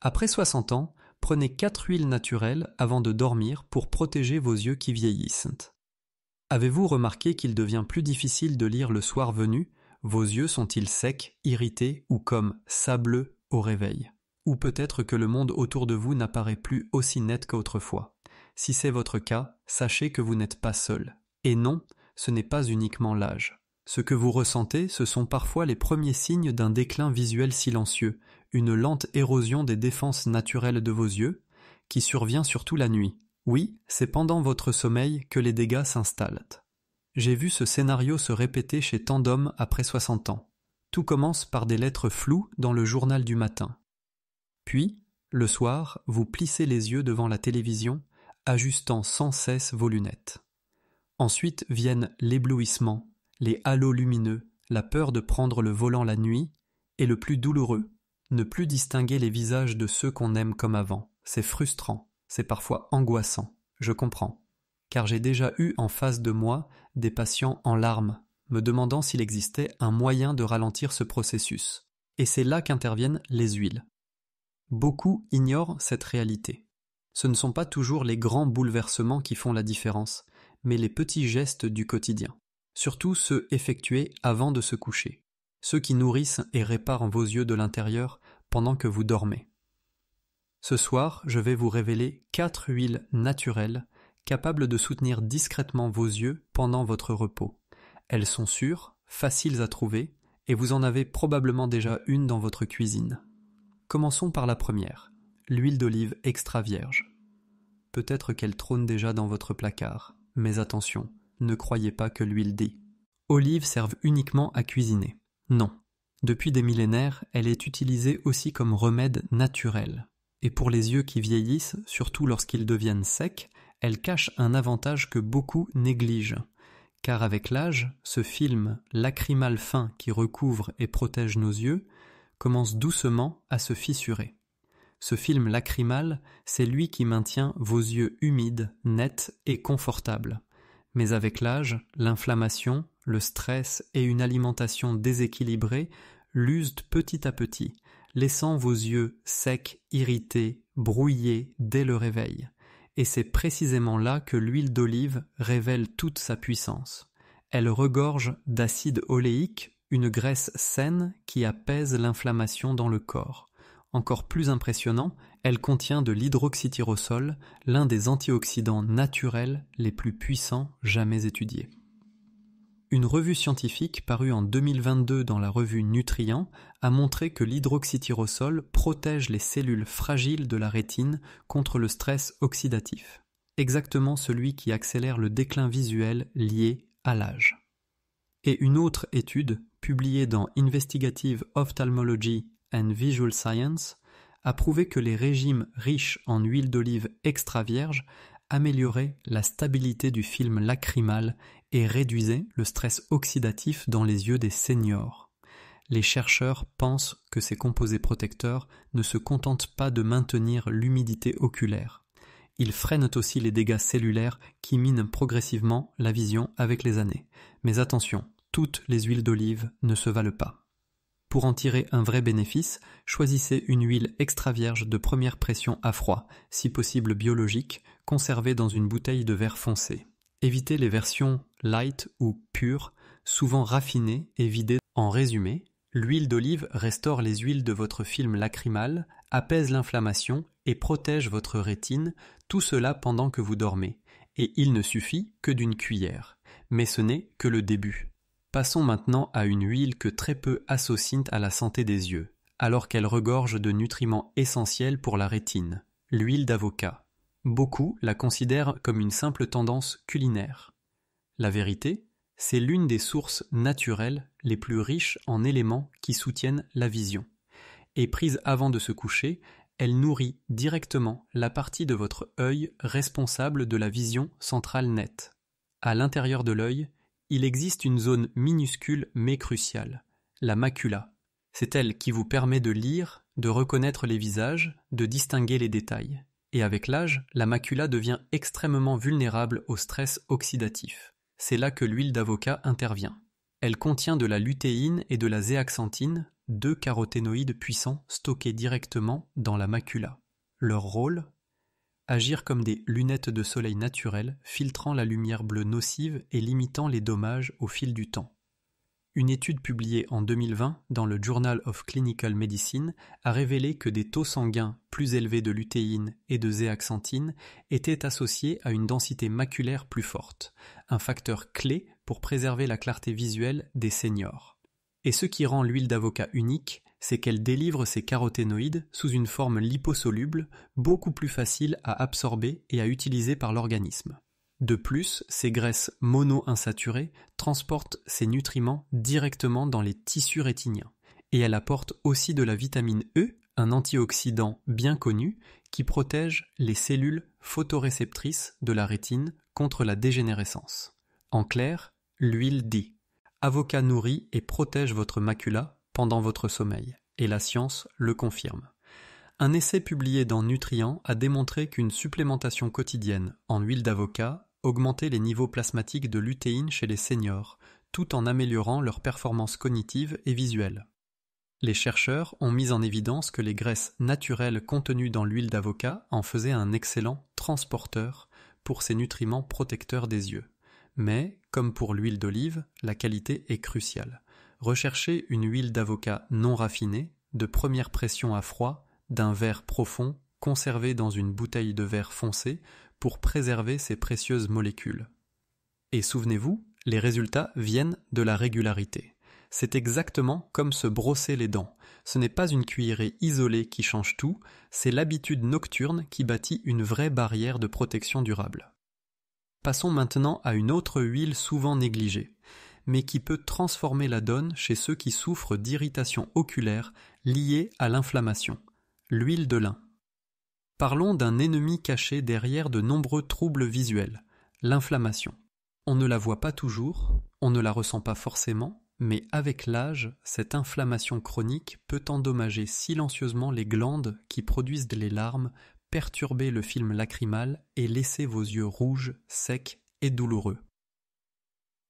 Après 60 ans, prenez 4 huiles naturelles avant de dormir pour protéger vos yeux qui vieillissent. Avez-vous remarqué qu'il devient plus difficile de lire le soir venu? Vos yeux sont-ils secs, irrités ou comme sableux au réveil? Ou peut-être que le monde autour de vous n'apparaît plus aussi net qu'autrefois. Si c'est votre cas, sachez que vous n'êtes pas seul. Et non, ce n'est pas uniquement l'âge. Ce que vous ressentez, ce sont parfois les premiers signes d'un déclin visuel silencieux, une lente érosion des défenses naturelles de vos yeux, qui survient surtout la nuit. Oui, c'est pendant votre sommeil que les dégâts s'installent. J'ai vu ce scénario se répéter chez tant d'hommes après 60 ans. Tout commence par des lettres floues dans le journal du matin. Puis, le soir, vous plissez les yeux devant la télévision, ajustant sans cesse vos lunettes. Ensuite viennent l'éblouissement, les halos lumineux, la peur de prendre le volant la nuit, et le plus douloureux, ne plus distinguer les visages de ceux qu'on aime comme avant. C'est frustrant, c'est parfois angoissant, je comprends. Car j'ai déjà eu en face de moi des patients en larmes, me demandant s'il existait un moyen de ralentir ce processus. Et c'est là qu'interviennent les huiles. Beaucoup ignorent cette réalité. Ce ne sont pas toujours les grands bouleversements qui font la différence, mais les petits gestes du quotidien. Surtout ceux effectués avant de se coucher, ceux qui nourrissent et réparent vos yeux de l'intérieur pendant que vous dormez. Ce soir, je vais vous révéler 4 huiles naturelles capables de soutenir discrètement vos yeux pendant votre repos. Elles sont sûres, faciles à trouver, et vous en avez probablement déjà une dans votre cuisine. Commençons par la première, l'huile d'olive extra vierge. Peut-être qu'elle trône déjà dans votre placard, mais attention, ne croyez pas que l'huile dit. Olives servent uniquement à cuisiner. Non. Depuis des millénaires, elle est utilisée aussi comme remède naturel. Et pour les yeux qui vieillissent, surtout lorsqu'ils deviennent secs, elle cache un avantage que beaucoup négligent. Car avec l'âge, ce film lacrymal fin qui recouvre et protège nos yeux commence doucement à se fissurer. Ce film lacrymal, c'est lui qui maintient vos yeux humides, nets et confortables. Mais avec l'âge, l'inflammation, le stress et une alimentation déséquilibrée l'usent petit à petit, laissant vos yeux secs, irrités, brouillés dès le réveil. Et c'est précisément là que l'huile d'olive révèle toute sa puissance. Elle regorge d'acide oléique, une graisse saine qui apaise l'inflammation dans le corps. Encore plus impressionnant, elle contient de l'hydroxytyrosol, l'un des antioxydants naturels les plus puissants jamais étudiés. Une revue scientifique parue en 2022 dans la revue Nutrient a montré que l'hydroxytyrosol protège les cellules fragiles de la rétine contre le stress oxydatif, exactement celui qui accélère le déclin visuel lié à l'âge. Et une autre étude, publiée dans Investigative Ophthalmology and Visual Science, a prouvé que les régimes riches en huile d'olive extra vierge amélioraient la stabilité du film lacrymal et réduisaient le stress oxydatif dans les yeux des seniors. Les chercheurs pensent que ces composés protecteurs ne se contentent pas de maintenir l'humidité oculaire. Ils freinent aussi les dégâts cellulaires qui minent progressivement la vision avec les années. Mais attention, toutes les huiles d'olive ne se valent pas. Pour en tirer un vrai bénéfice, choisissez une huile extra vierge de première pression à froid, si possible biologique, conservée dans une bouteille de verre foncé. Évitez les versions light ou pures, souvent raffinées et vidées. En résumé, l'huile d'olive restaure les huiles de votre film lacrymal, apaise l'inflammation et protège votre rétine, tout cela pendant que vous dormez. Et il ne suffit que d'une cuillère. Mais ce n'est que le début. Passons maintenant à une huile que très peu associent à la santé des yeux, alors qu'elle regorge de nutriments essentiels pour la rétine, l'huile d'avocat. Beaucoup la considèrent comme une simple tendance culinaire. La vérité, c'est l'une des sources naturelles les plus riches en éléments qui soutiennent la vision. Et prise avant de se coucher, elle nourrit directement la partie de votre œil responsable de la vision centrale nette. À l'intérieur de l'œil, il existe une zone minuscule mais cruciale, la macula. C'est elle qui vous permet de lire, de reconnaître les visages, de distinguer les détails. Et avec l'âge, la macula devient extrêmement vulnérable au stress oxydatif. C'est là que l'huile d'avocat intervient. Elle contient de la lutéine et de la zéaxanthine, 2 caroténoïdes puissants stockés directement dans la macula. Leur rôle ? Agir comme des lunettes de soleil naturelles, filtrant la lumière bleue nocive et limitant les dommages au fil du temps. Une étude publiée en 2020 dans le Journal of Clinical Medicine a révélé que des taux sanguins plus élevés de lutéine et de zéaxanthine étaient associés à une densité maculaire plus forte, un facteur clé pour préserver la clarté visuelle des seniors. Et ce qui rend l'huile d'avocat unique, c'est qu'elle délivre ces caroténoïdes sous une forme liposoluble beaucoup plus facile à absorber et à utiliser par l'organisme. De plus, ces graisses monoinsaturées transportent ces nutriments directement dans les tissus rétiniens. Et elle apporte aussi de la vitamine E, un antioxydant bien connu, qui protège les cellules photoréceptrices de la rétine contre la dégénérescence. En clair, l'huile dit « Avocat nourrit et protège votre macula pendant votre sommeil ». Et la science le confirme. Un essai publié dans Nutrient a démontré qu'une supplémentation quotidienne en huile d'avocat augmentait les niveaux plasmatiques de lutéine chez les seniors, tout en améliorant leur performance cognitive et visuelle. Les chercheurs ont mis en évidence que les graisses naturelles contenues dans l'huile d'avocat en faisaient un excellent transporteur pour ces nutriments protecteurs des yeux. Mais, comme pour l'huile d'olive, la qualité est cruciale. Recherchez une huile d'avocat non raffinée, de première pression à froid, d'un verre profond, conservée dans une bouteille de verre foncé pour préserver ces précieuses molécules. Et souvenez-vous, les résultats viennent de la régularité. C'est exactement comme se brosser les dents. Ce n'est pas une cuillerée isolée qui change tout, c'est l'habitude nocturne qui bâtit une vraie barrière de protection durable. Passons maintenant à une autre huile souvent négligée, mais qui peut transformer la donne chez ceux qui souffrent d'irritations oculaires liées à l'inflammation, l'huile de lin. Parlons d'un ennemi caché derrière de nombreux troubles visuels, l'inflammation. On ne la voit pas toujours, on ne la ressent pas forcément, mais avec l'âge, cette inflammation chronique peut endommager silencieusement les glandes qui produisent les larmes, perturber le film lacrymal et laisser vos yeux rouges, secs et douloureux.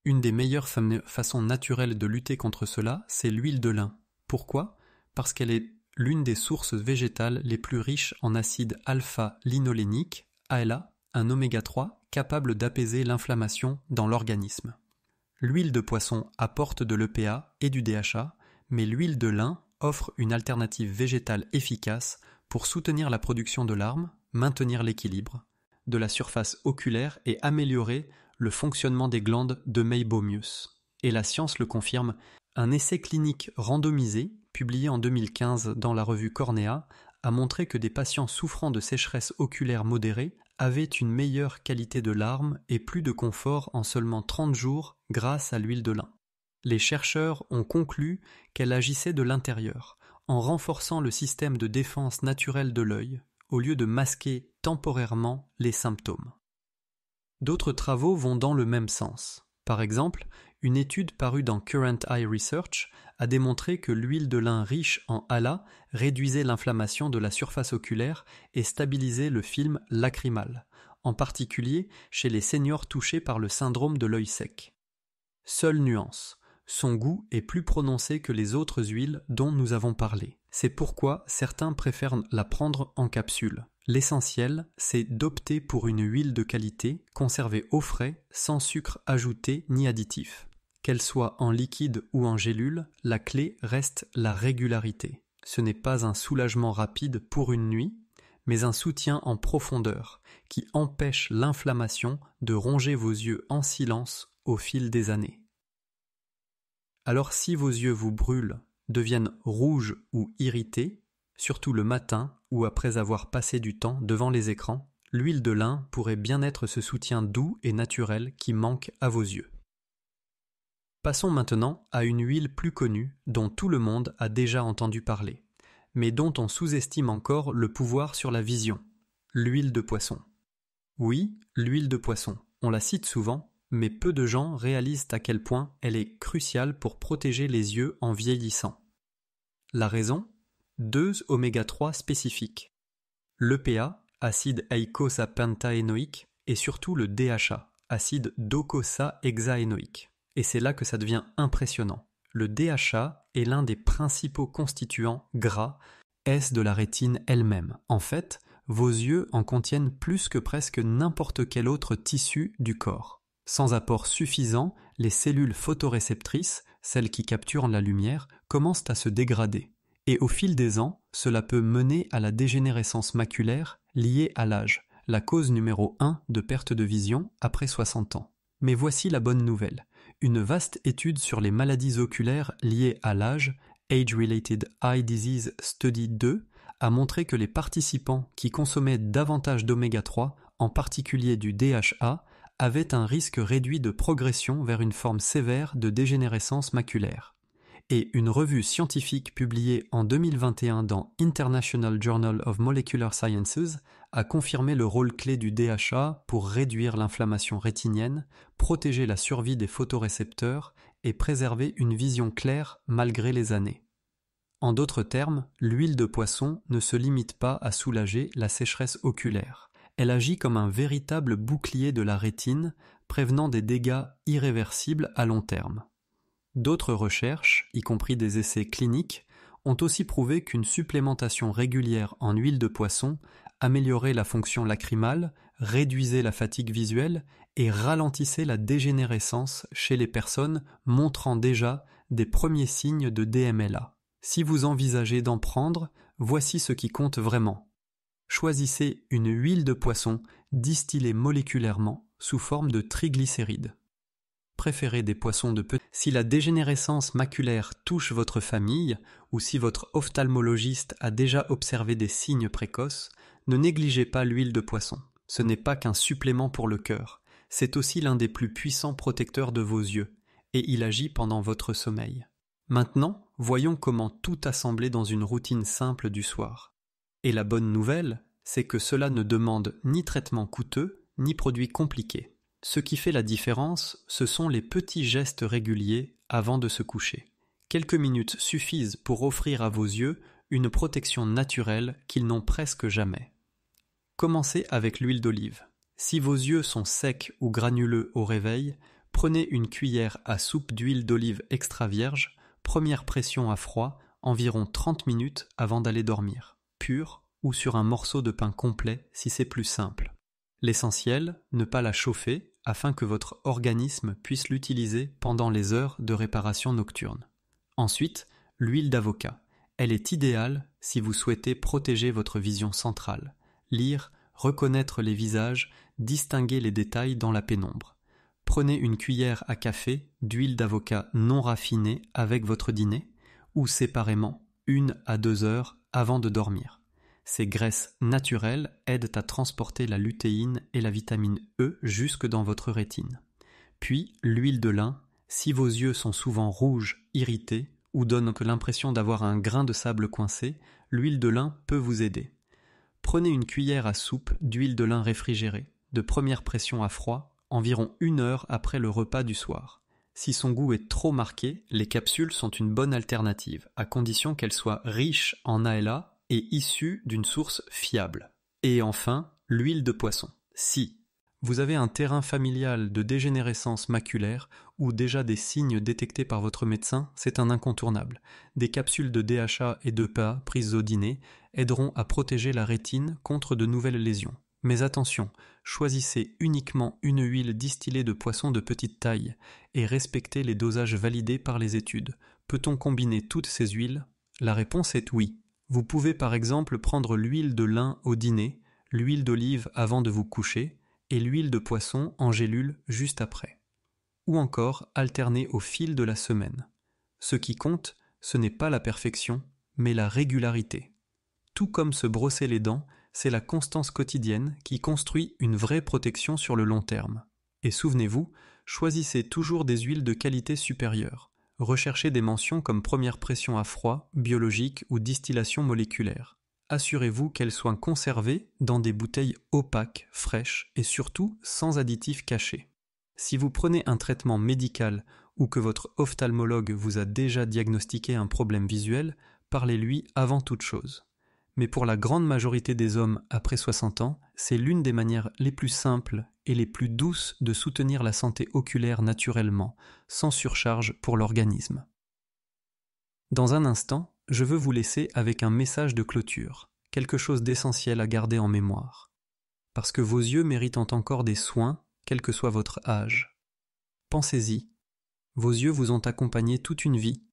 Une des meilleures façons naturelles de lutter contre cela, c'est l'huile de lin. Pourquoi ? Parce qu'elle est l'une des sources végétales les plus riches en acide alpha-linolénique, ALA, un oméga 3 capable d'apaiser l'inflammation dans l'organisme. L'huile de poisson apporte de l'EPA et du DHA, mais l'huile de lin offre une alternative végétale efficace pour soutenir la production de larmes, maintenir l'équilibre de la surface oculaire et améliorer le fonctionnement des glandes de Meibomius. Et la science le confirme, un essai clinique randomisé, publié en 2015 dans la revue Cornea, a montré que des patients souffrant de sécheresse oculaire modérée avaient une meilleure qualité de larmes et plus de confort en seulement 30 jours grâce à l'huile de lin. Les chercheurs ont conclu qu'elle agissait de l'intérieur, en renforçant le système de défense naturel de l'œil, au lieu de masquer temporairement les symptômes. D'autres travaux vont dans le même sens. Par exemple, une étude parue dans Current Eye Research a démontré que l'huile de lin riche en ALA réduisait l'inflammation de la surface oculaire et stabilisait le film lacrymal, en particulier chez les seniors touchés par le syndrome de l'œil sec. Seule nuance, son goût est plus prononcé que les autres huiles dont nous avons parlé. C'est pourquoi certains préfèrent la prendre en capsule. L'essentiel, c'est d'opter pour une huile de qualité, conservée au frais, sans sucre ajouté ni additif. Qu'elle soit en liquide ou en gélule, la clé reste la régularité. Ce n'est pas un soulagement rapide pour une nuit, mais un soutien en profondeur qui empêche l'inflammation de ronger vos yeux en silence au fil des années. Alors si vos yeux vous brûlent, deviennent rouges ou irrités, surtout le matin ou après avoir passé du temps devant les écrans, l'huile de lin pourrait bien être ce soutien doux et naturel qui manque à vos yeux. Passons maintenant à une huile plus connue dont tout le monde a déjà entendu parler, mais dont on sous-estime encore le pouvoir sur la vision, l'huile de poisson. Oui, l'huile de poisson, on la cite souvent, mais peu de gens réalisent à quel point elle est cruciale pour protéger les yeux en vieillissant. La raison ? 2 oméga 3 spécifiques. L'EPA, acide eicosapentaénoïque, et surtout le DHA, acide docosahexaénoïque. Et c'est là que ça devient impressionnant. Le DHA est l'un des principaux constituants gras de la rétine elle-même. En fait, vos yeux en contiennent plus que presque n'importe quel autre tissu du corps. Sans apport suffisant, les cellules photoréceptrices, celles qui capturent la lumière, commencent à se dégrader. Et au fil des ans, cela peut mener à la dégénérescence maculaire liée à l'âge, la cause numéro 1 de perte de vision après 60 ans. Mais voici la bonne nouvelle. Une vaste étude sur les maladies oculaires liées à l'âge, Age-Related Eye Disease Study 2, a montré que les participants qui consommaient davantage d'oméga 3, en particulier du DHA, avaient un risque réduit de progression vers une forme sévère de dégénérescence maculaire. Et une revue scientifique publiée en 2021 dans International Journal of Molecular Sciences a confirmé le rôle clé du DHA pour réduire l'inflammation rétinienne, protéger la survie des photorécepteurs et préserver une vision claire malgré les années. En d'autres termes, l'huile de poisson ne se limite pas à soulager la sécheresse oculaire. Elle agit comme un véritable bouclier de la rétine, prévenant des dégâts irréversibles à long terme. D'autres recherches, y compris des essais cliniques, ont aussi prouvé qu'une supplémentation régulière en huile de poisson améliorait la fonction lacrymale, réduisait la fatigue visuelle et ralentissait la dégénérescence chez les personnes montrant déjà des premiers signes de DMLA. Si vous envisagez d'en prendre, voici ce qui compte vraiment. Choisissez une huile de poisson distillée moléculairement sous forme de triglycérides. Préférez des poissons de petit. Si la dégénérescence maculaire touche votre famille ou si votre ophtalmologiste a déjà observé des signes précoces, ne négligez pas l'huile de poisson. Ce n'est pas qu'un supplément pour le cœur, c'est aussi l'un des plus puissants protecteurs de vos yeux, et il agit pendant votre sommeil. Maintenant, voyons comment tout assembler dans une routine simple du soir. Et la bonne nouvelle, c'est que cela ne demande ni traitement coûteux, ni produits compliqués. Ce qui fait la différence, ce sont les petits gestes réguliers avant de se coucher. Quelques minutes suffisent pour offrir à vos yeux une protection naturelle qu'ils n'ont presque jamais. Commencez avec l'huile d'olive. Si vos yeux sont secs ou granuleux au réveil, prenez une cuillère à soupe d'huile d'olive extra vierge, première pression à froid, environ 30 minutes avant d'aller dormir, pure ou sur un morceau de pain complet si c'est plus simple. L'essentiel, ne pas la chauffer afin que votre organisme puisse l'utiliser pendant les heures de réparation nocturne. Ensuite, l'huile d'avocat. Elle est idéale si vous souhaitez protéger votre vision centrale, lire, reconnaître les visages, distinguer les détails dans la pénombre. Prenez une cuillère à café d'huile d'avocat non raffinée avec votre dîner ou séparément 1 à 2 heures avant de dormir. Ces graisses naturelles aident à transporter la lutéine et la vitamine E jusque dans votre rétine. Puis l'huile de lin, si vos yeux sont souvent rouges, irrités ou donnent l'impression d'avoir un grain de sable coincé, l'huile de lin peut vous aider. Prenez une cuillère à soupe d'huile de lin réfrigérée, de première pression à froid, environ 1 heure après le repas du soir. Si son goût est trop marqué, les capsules sont une bonne alternative, à condition qu'elles soient riches en ALA et issues d'une source fiable. Et enfin, l'huile de poisson. Si vous avez un terrain familial de dégénérescence maculaire ou déjà des signes détectés par votre médecin, c'est un incontournable. Des capsules de DHA et d'EPA prises au dîner aideront à protéger la rétine contre de nouvelles lésions. Mais attention, choisissez uniquement une huile distillée de poisson de petite taille et respectez les dosages validés par les études. Peut-on combiner toutes ces huiles ? La réponse est oui. Vous pouvez par exemple prendre l'huile de lin au dîner, l'huile d'olive avant de vous coucher et l'huile de poisson en gélule juste après. Ou encore alterner au fil de la semaine. Ce qui compte, ce n'est pas la perfection, mais la régularité. Tout comme se brosser les dents, c'est la constance quotidienne qui construit une vraie protection sur le long terme. Et souvenez-vous, choisissez toujours des huiles de qualité supérieure. Recherchez des mentions comme première pression à froid, biologique ou distillation moléculaire. Assurez-vous qu'elles soient conservées dans des bouteilles opaques, fraîches et surtout sans additifs cachés. Si vous prenez un traitement médical ou que votre ophtalmologue vous a déjà diagnostiqué un problème visuel, parlez-lui avant toute chose. Mais pour la grande majorité des hommes après 60 ans, c'est l'une des manières les plus simples et les plus douces de soutenir la santé oculaire naturellement, sans surcharge pour l'organisme. Dans un instant, je veux vous laisser avec un message de clôture, quelque chose d'essentiel à garder en mémoire. Parce que vos yeux méritent encore des soins, quel que soit votre âge. Pensez-y, vos yeux vous ont accompagné toute une vie.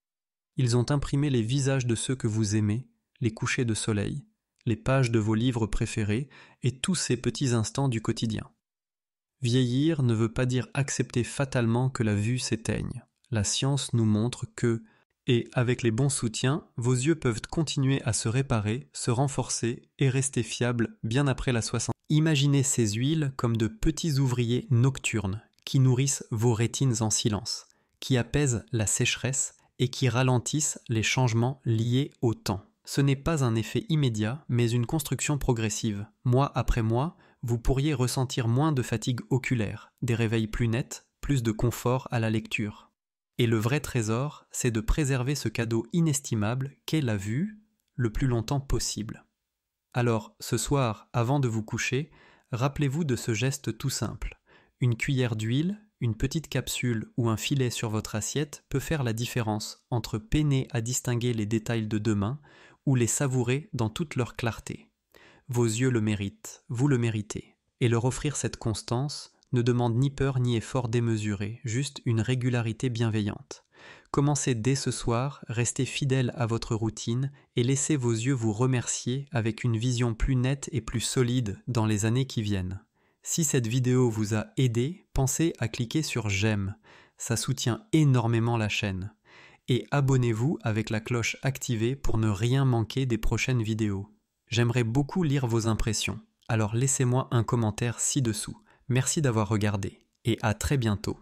Ils ont imprimé les visages de ceux que vous aimez, les couchers de soleil, les pages de vos livres préférés et tous ces petits instants du quotidien. Vieillir ne veut pas dire accepter fatalement que la vue s'éteigne. La science nous montre que, et avec les bons soutiens, vos yeux peuvent continuer à se réparer, se renforcer et rester fiables bien après la soixantaine. Imaginez ces huiles comme de petits ouvriers nocturnes qui nourrissent vos rétines en silence, qui apaisent la sécheresse et qui ralentissent les changements liés au temps. Ce n'est pas un effet immédiat, mais une construction progressive. Mois après mois, vous pourriez ressentir moins de fatigue oculaire, des réveils plus nets, plus de confort à la lecture. Et le vrai trésor, c'est de préserver ce cadeau inestimable qu'est la vue le plus longtemps possible. Alors, ce soir, avant de vous coucher, rappelez-vous de ce geste tout simple. Une cuillère d'huile, une petite capsule ou un filet sur votre assiette peut faire la différence entre peiner à distinguer les détails de demain ou les savourer dans toute leur clarté. Vos yeux le méritent, vous le méritez. Et leur offrir cette constance ne demande ni peur ni effort démesuré, juste une régularité bienveillante. Commencez dès ce soir, restez fidèle à votre routine et laissez vos yeux vous remercier avec une vision plus nette et plus solide dans les années qui viennent. Si cette vidéo vous a aidé, pensez à cliquer sur j'aime, ça soutient énormément la chaîne. Et abonnez-vous avec la cloche activée pour ne rien manquer des prochaines vidéos. J'aimerais beaucoup lire vos impressions, alors laissez-moi un commentaire ci-dessous. Merci d'avoir regardé et à très bientôt.